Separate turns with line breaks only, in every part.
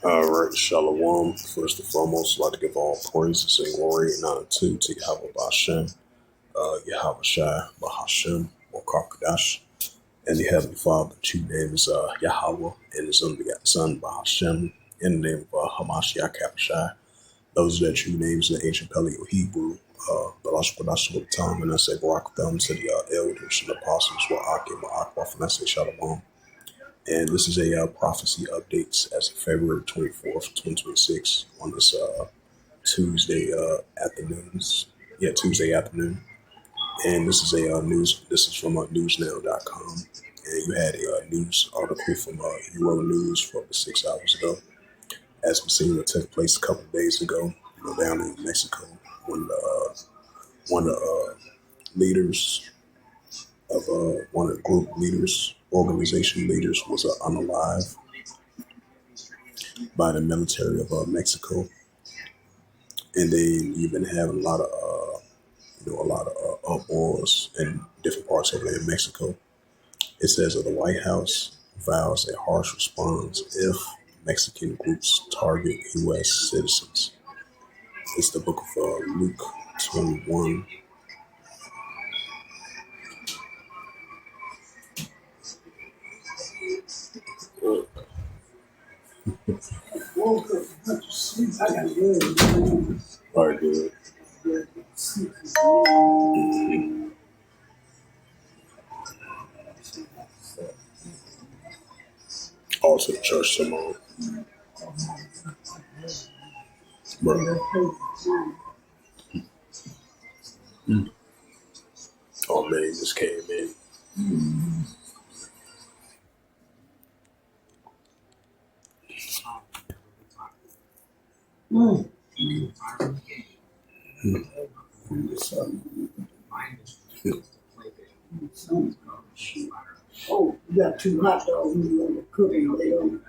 All right, Shalom. First and foremost, I'd like to give all praises and glory and honor to Yahweh Bashem, Yahweh Shai, Bahashem, Wakakadash, and the Heavenly Father. The true name is Yahweh, and His unbegotten Son, Bahashem, in the name of Hamashiach Kapashai. Those are the true names in the ancient Paleo Hebrew, the Lashkwadash of the tongue, and I say Barak them to the elders and apostles, Wa'akim, Ma'akwaf, and I say Shalom. And this is a prophecy updates as of February 24th, 2026 on this Tuesday afternoons. Yeah, Tuesday afternoon. And this is a this is from newsnow.com. And you had a news article from Euro News from 6 hours ago. As we seen, it took place a couple of days ago, down in Mexico, when one of the leaders of one of the group leaders, organization leaders, was unalive by the military of Mexico. And then you've been having a lot of uproars in different parts over there in Mexico. It says that the White House vows a harsh response if Mexican groups target U.S. citizens. It's the book of Luke 21. All right, good. All to the church tomorrow. Oh man, he just came in.
Oh, you got two hot dogs in the cooking oil.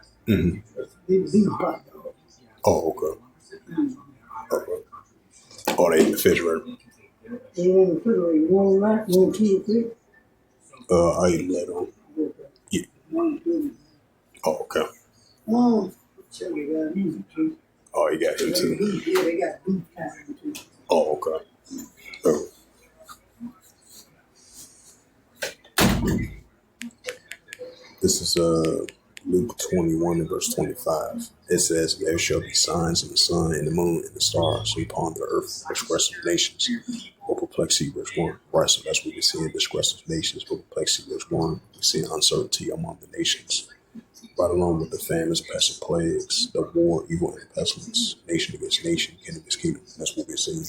These hot dogs.
Oh, okay. Oh, they in the refrigerator.
They in the refrigerator. You want that? You want two or three?
I eat them later on. Yeah.
One, two.
Oh, okay.
Oh, so we got these two.
Oh, you got him too.
Yeah, they got beef kind too.
Oh, okay. Oh. This is Luke 21 and verse 25. It says, "There shall be signs in the sun, and the moon, and the stars, and upon the earth expressive nations." Or perplexity verse 1. Right, so that's what we're seeing, expressive nations. But perplexity verse 1, we're seeing uncertainty among the nations. Right along with the famines, pestilent plagues, the war, evil, and pestilence, nation against nation, kingdom against kingdom. That's what we're seeing.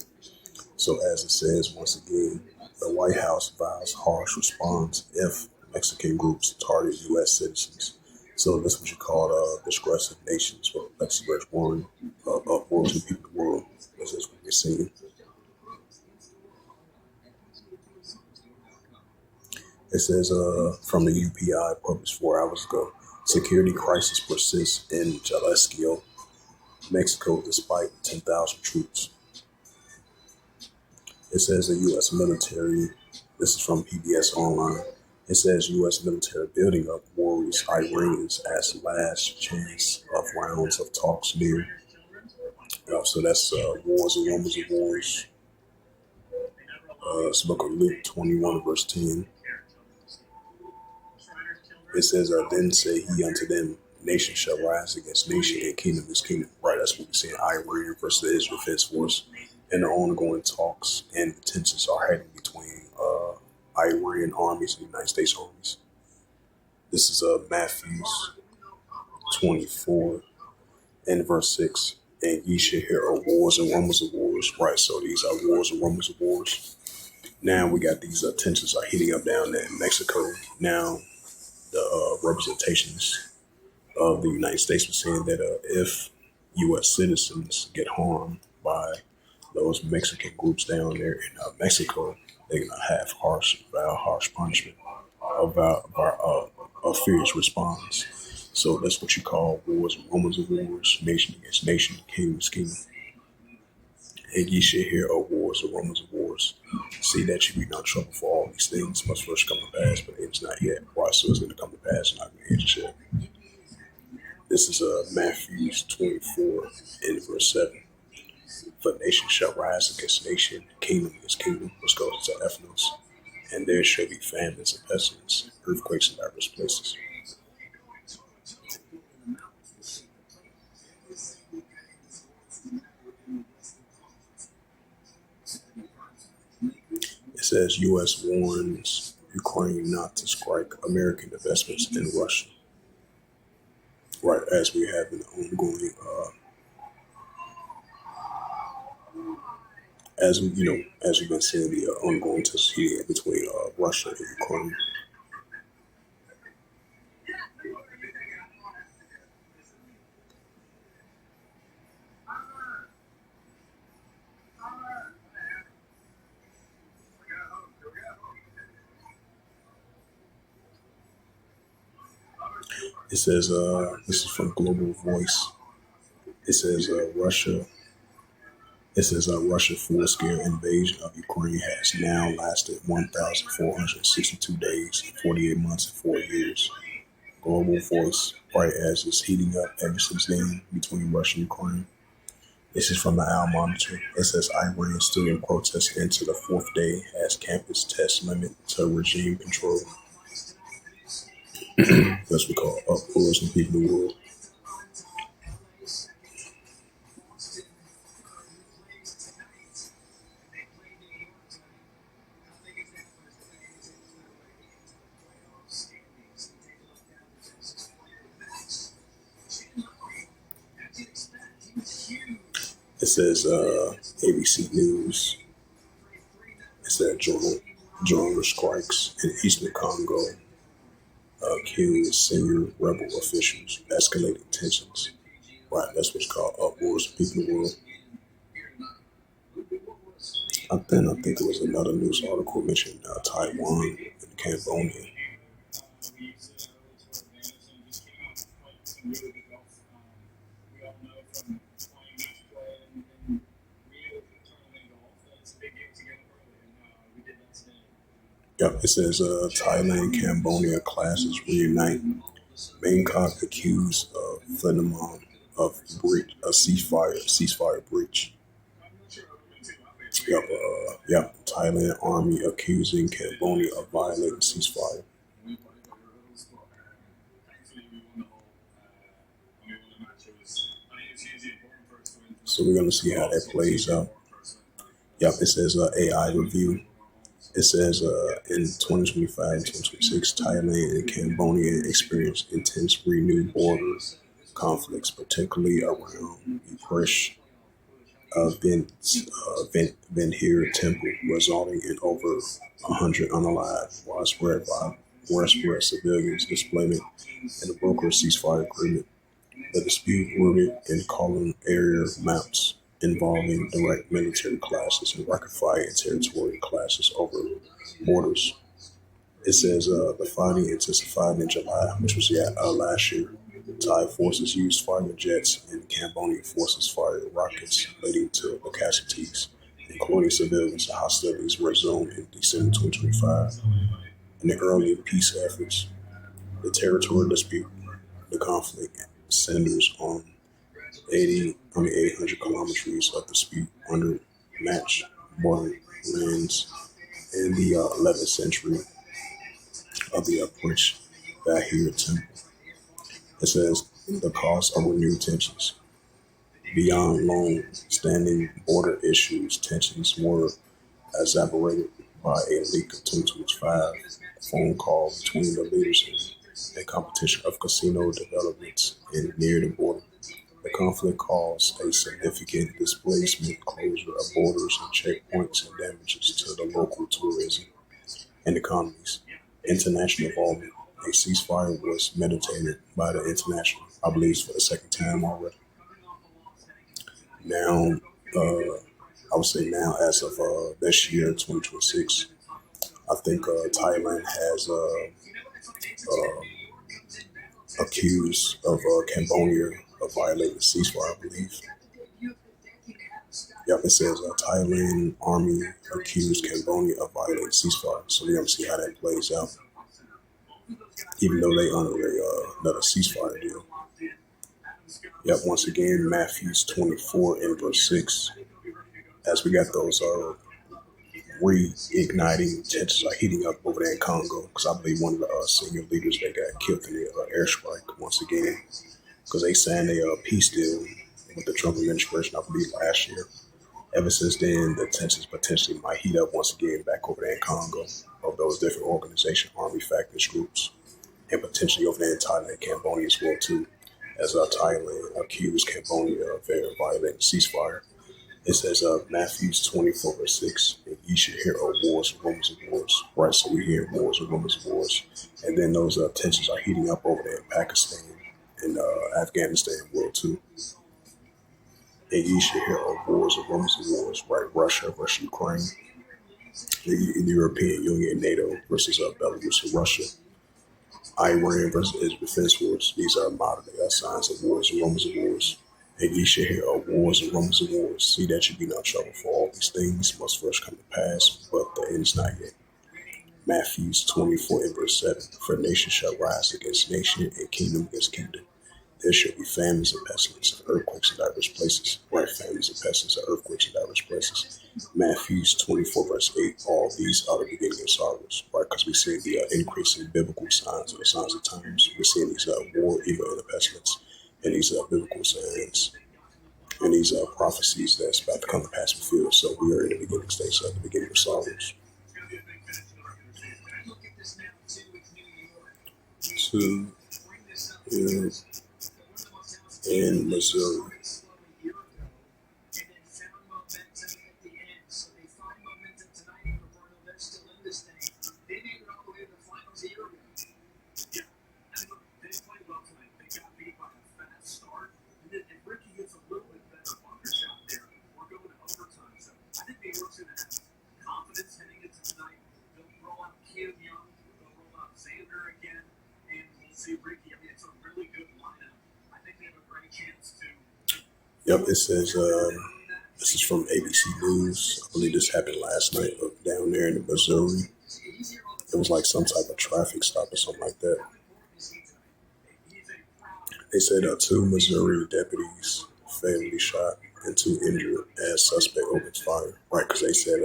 So as it says, once again, the White House vows harsh response if Mexican groups target U.S. citizens. So that's what you call disgressive nations, or Lexi verse 1, upward to people of the world. This is what we're seeing. It says from the UPI published 4 hours ago, security crisis persists in Jalisco, Mexico, despite 10,000 troops. It says the U.S. military, this is from PBS Online, it says U.S. military building up worries Iranians as last chance of rounds of talks near. So that's wars and rumors of wars. It's the book of Luke 21 verse 10. It says, then say he unto them, nation shall rise against nation and kingdom against kingdom. Right, that's what we're saying. Iran versus the Israel Defense Force. And the ongoing talks and tensions are heading between Iranian armies and the United States armies. This is Matthew 24 and verse 6. And ye shall hear of wars and rumors of wars. Right, so these are wars and rumors of wars. Now we got these tensions are heating up down there in Mexico. Now the representations of the United States were saying that if U.S. citizens get harmed by those Mexican groups down there in Mexico, they're gonna have harsh punishment, a fierce response. So that's what you call wars and rumors of wars, nation against nation, kingdom against kingdom. And ye shall hear of wars and rumors of wars. See that you be not trouble for all these things must first come to pass, but it's not yet. Why? So it's going to come to pass, not going to end yet. This is Matthew 24 and verse 7. For nation shall rise against nation, kingdom against kingdom, which goes to Ephesus, and there shall be famines and pestilence, earthquakes in diverse places. It says U.S. warns Ukraine not to strike American investments in Russia. Right as we have an ongoing, as we've been seeing the ongoing tensions here between Russia and Ukraine. It says, this is from Global Voice. It says, Russia full-scale invasion of Ukraine has now lasted 1,462 days, 48 months, and 4 years. Global Voice, right as it's heating up ever since then between Russia and Ukraine. This is from the Al Monitor. It says Iran student protests into the fourth day as campus test limit to regime control. That's what we call uproars in people in the world. It says ABC News. It said drone strikes in Eastern Congo accuse senior rebel officials, escalating tensions. Right, that's what's called uproars of people in the world. I think it was another news article mentioning Taiwan and Cambodia. Yep, it says Thailand, Cambodia classes reunite. Bangkok accused of phenomenon of a ceasefire breach. Yep. Thailand army accusing Cambodia of violating ceasefire. So we're gonna see how that plays out. Yep, it says AI review. It says in 2025 and 2026, Thailand and Cambodia experienced intense renewed border conflicts, particularly around Prish Venhir Temple, resulting in over 100 unalived, widespread civilians displacement, and a brokered ceasefire agreement. The dispute rooted in colon area maps involving direct military clashes and rank-and-file and territorial clashes over borders. It says the fighting intensified in July, which was last year. Thai forces used fighter jets and Cambodian forces fired rockets, leading to casualties, including civilians. The hostilities resumed in December 2025. In the early peace efforts, the territorial dispute, the conflict centers on 800 kilometers of dispute under matched borderlands in the 11th century of the Prince Bahir Temple. It says the cause of renewed tensions. Beyond long-standing border issues, tensions were exacerbated by a leak of 2025 phone call between the leaders and competition of casino developments near the border. The conflict caused a significant displacement, closure of borders and checkpoints, and damages to the local tourism and economies. International involvement. A ceasefire was meditated by the international, I believe, for the second time already. Now, I would say now, as of this year, 2026, I think Thailand has accused of Cambodia of violating the ceasefire, I believe. Yep, it says Thailand army accused Cambodia of violating ceasefire. So we're going to see how that plays out. Even though they under another ceasefire deal. Yep, once again, Matthews 24 and verse 6. As we got those reigniting tensions are heating up over there in Congo, because I believe one of the senior leaders that got killed in the airstrike once again, because they signed a peace deal with the Trump administration, I believe, last year. Ever since then, the tensions potentially might heat up once again back over there in Congo of those different organizations, army factors, groups, and potentially over there in Thailand, Cambodia as well too, as Thailand accused Cambodia of violating ceasefire. It says Matthews 24 verse 6, and ye should hear of wars and rumors of wars. Right, so we hear wars and rumors of wars. And then those tensions are heating up over there in Pakistan and Afghanistan world too. And ye should hear of wars and rumors of wars. Right, Russia versus Ukraine, the European Union, NATO versus Belarus and Russia. Iran versus Israel defense wars. These are modern day signs of wars and rumors of wars. And ye shall hear of wars and rumors of wars. See that you be not troubled, for all these things must first come to pass, but the end is not yet. Matthews 24 and verse 7. For nation shall rise against nation, and kingdom against kingdom. There shall be famines and pestilence and earthquakes in diverse places. Right, famines and pestilence and earthquakes in diverse places. Matthews 24 verse 8. All these are the beginning of sorrows. Right, because we see the increase in biblical signs or the signs of times. We're seeing these war, evil, and the pestilence, and these biblical signs and these prophecies that's about to come to pass fulfilled. So we are in the beginning stage, at the beginning of sorrows. Two in Missouri. Yep, it says this is from ABC News. I believe this happened last night down there in Missouri. It was like some type of traffic stop or something like that. They said two Missouri deputies fatally shot and two injured as suspect opened fire. Right, because they said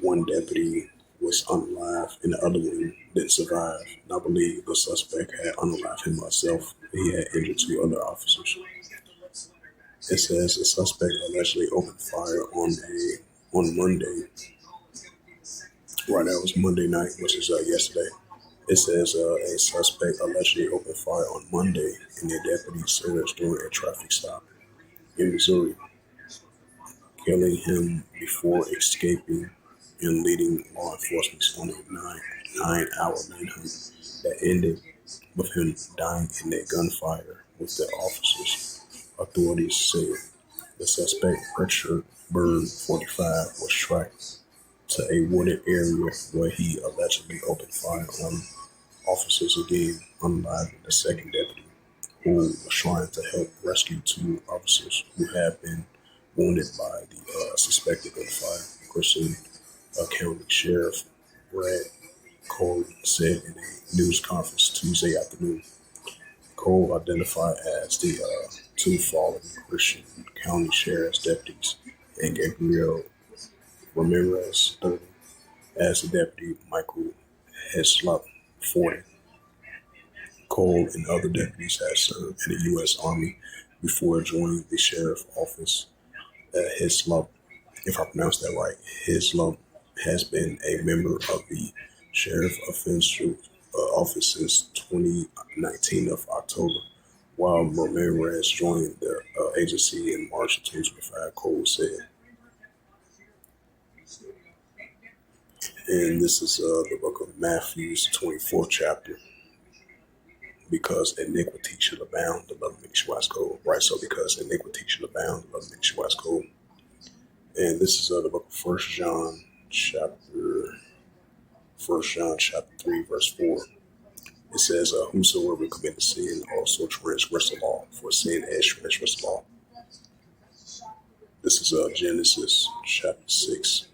one deputy was unalive and the other one didn't survive. And I believe the suspect had unalived him himself. He had injured two other officers. It says the suspect allegedly opened fire on Monday. Right, that was Monday night, which is yesterday. It says a suspect allegedly opened fire on Monday and a deputy surged during a traffic stop in Missouri, killing him before escaping and leading law enforcement on a nine-hour manhunt that ended with him dying in a gunfire with the officers. Authorities said the suspect, Richard Bird, 45, was tracked to a wooded area where he allegedly opened fire on officers again, unliving the second deputy, who was trying to help rescue two officers who had been wounded by the suspected gunfire. Christian County Sheriff Brad Cole said in a news conference Tuesday afternoon. Cole identified as the two fallen Christian County Sheriff's deputies and Gabriel Ramirez, 30, as the deputy Michael Heslop, 40. Cole and other deputies had served in the U.S. Army before joining the sheriff's office. Heslop, if I pronounce that right, Heslop has been a member of the sheriff office since 2019 of October, while Ramirez joined the agency in March of 2025, Cole said. And this is the book of Matthew, 24th chapter. Because iniquity shall abound, the love makes you wise cold. Right, so because iniquity shall abound, the love makes you wise cold. And this is the book of 1 John chapter 3, verse 4. It says, whosoever committeth sin also transgress the law, for sin has transgressed the law. This is Genesis chapter 6.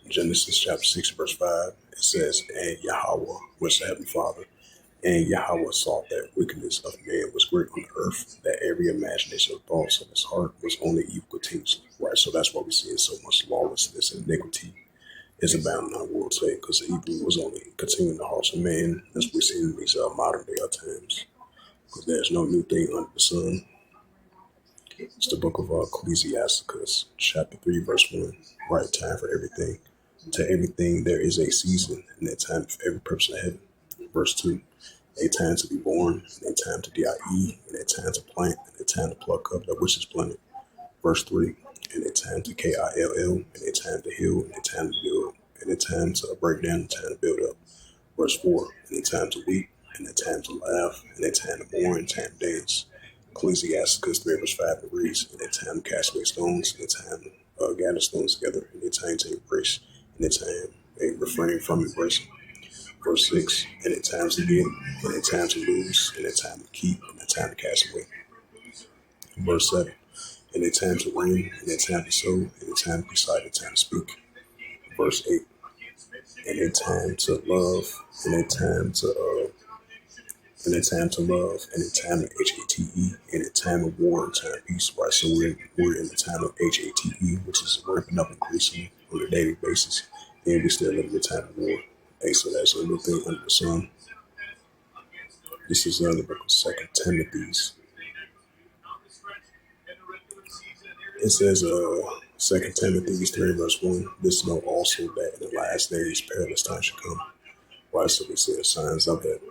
Genesis chapter 6, verse 5. It says, and Yahweh was the heavenly Father, And Yahweh saw that wickedness of man was great on the earth, that every imagination of thoughts of his heart was only evil continuously. Right. So that's why we're seeing so much lawlessness and iniquity is abounding in our world today, because the evil was only continuing the hearts of man, as we see in these modern day times. Because there's no new thing under the sun. It's the book of Ecclesiasticus, chapter 3, verse 1. Right time for everything. To everything there is a season, and a time for every person in heaven. Verse 2. A time to be born, and a time to die, and a time to plant, and a time to pluck up that which is planted. Verse 3. And a time to kill, and a time to heal, and a time to build, and a time to break down, and a time to build up. Verse 4. And a time to weep, and a time to laugh, and a time to mourn, and a time to dance. Ecclesiasticus 3 verse 5 reads, and a time to cast away stones, and a time to gather stones together, and a time to embrace, and a time a refrain from embracing. Verse 6, and a time to get, and a time to lose, and a time to keep, and a time to cast away. Verse 7, and a time to reign, and a time to sow, and a time to decide, and a time to speak. Verse 8, and a time to love, and a time to and a time to love, and a time of HATE, and a time of war, and time of peace. Right, so we're in the time of HATE, which is ramping up increasingly on a daily basis, and we still live in the time of war. Hey, so that's a new thing under the sun. This is the book of 2 Timothy's. It says, 2 Timothy 3 verse 1, this know also that in the last days perilous times should come. Right, so we see the signs of it.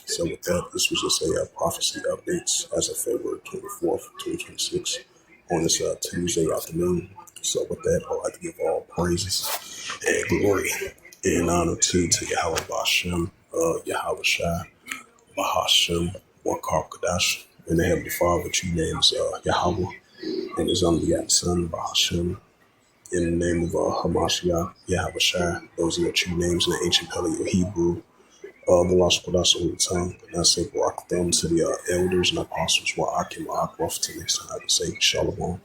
So with that, this was just a prophecy updates as of February 24th, 2026 on this Tuesday afternoon. So with that, I'd like to give all praises and glory and honor to Yahweh Bashem, Yahweh Shai, Bahashem, Wakar Kadash, and the Heavenly Father, true names Yahweh, and his unbegotten Son, Bahashem, in the name of Hamashiach, Yahweh Shai. Those are the true names in the ancient Paleo Hebrew. The lost Kodash on the tongue, and I say Barak them to the elders and apostles, Wa'akim Wa'akwaf, to next time I would say Shalom.